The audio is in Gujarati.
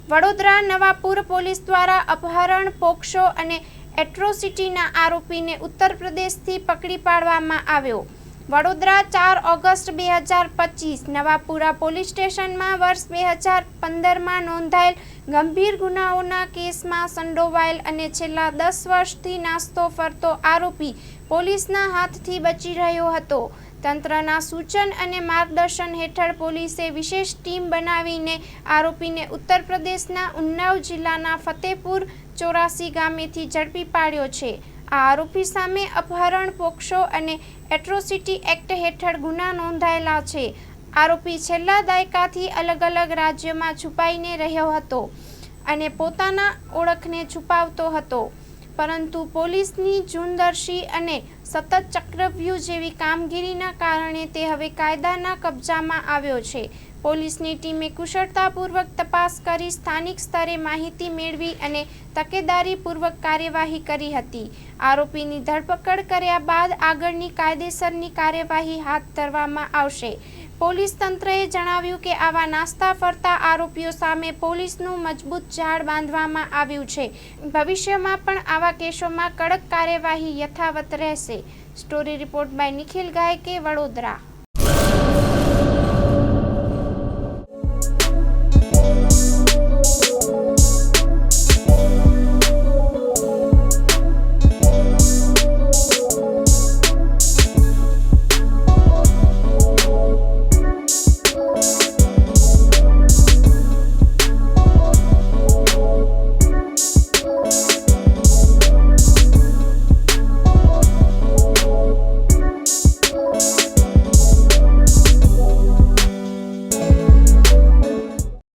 વડોદરા નવાપુર પોલીસ દ્વારા અપહરણ, પોક્સો અને એટ્રોસિટીના આરોપીને ઉત્તર પ્રદેશથી પકડી પાડવામાં આવ્યો। વડોદરા 4 ઓગસ્ટ 2025 નવાપુરા પોલીસ સ્ટેશનમાં વર્ષ 2015માં નોંધાયેલ ગંભીર ગુનાઓના કેસમાં સંડોવાયેલ અને છેલ્લા 10 વર્ષથી નાસ્તો ફરતો આરોપી પોલીસના હાથથી બચી રહ્યો હતો। તંત્રના સૂચન અને માર્ગદર્શન હેઠળ પોલીસે વિશેષ ટીમ બનાવીને આરોપીને ઉત્તર પ્રદેશના ઉન્નાવ જિલ્લાના ફતેપુર 84 ગામેથી ઝડપી પાડ્યો છે। આ આરોપી સામે અપહરણ, પોક્સો અને એટ્રોસિટી એક્ટ હેઠળ ગુના નોંધાયેલા છે। આરોપી છેલ્લા દાયકાથી અલગ અલગ રાજ્યોમાં છુપાઈને રહ્યો હતો અને પોતાના ઓળખને છુપાવતો હતો, પરંતુ પોલીસની જૂનદર્શી અને સતત ચક્રવ્યૂહ જેવી કામગીરીના કારણે તે હવે કાયદાના કબજામાં આવ્યો છે। પોલીસની ટીમે કુશળતાપૂર્વક તપાસ કરી સ્થાનિક સ્તરે માહિતી મેળવી અને તકેદારીપૂર્વક કાર્યવાહી કરી હતી। આરોપીની ધરપકડ કર્યા બાદ આગળની કાયદેસરની કાર્યવાહી હાથ ધરવામાં આવશે। પોલીસ તંત્રએ જણાવ્યું કે આવા નાસ્તા ફરતા આરોપીઓ સામે પોલીસનું મજબૂત જાળ બાંધવામાં આવ્યું છે। ભવિષ્યમાં પણ આવા કેસોમાં કડક કાર્યવાહી યથાવત રહેશે। Story report by Nikhil Gayke, Vadodara.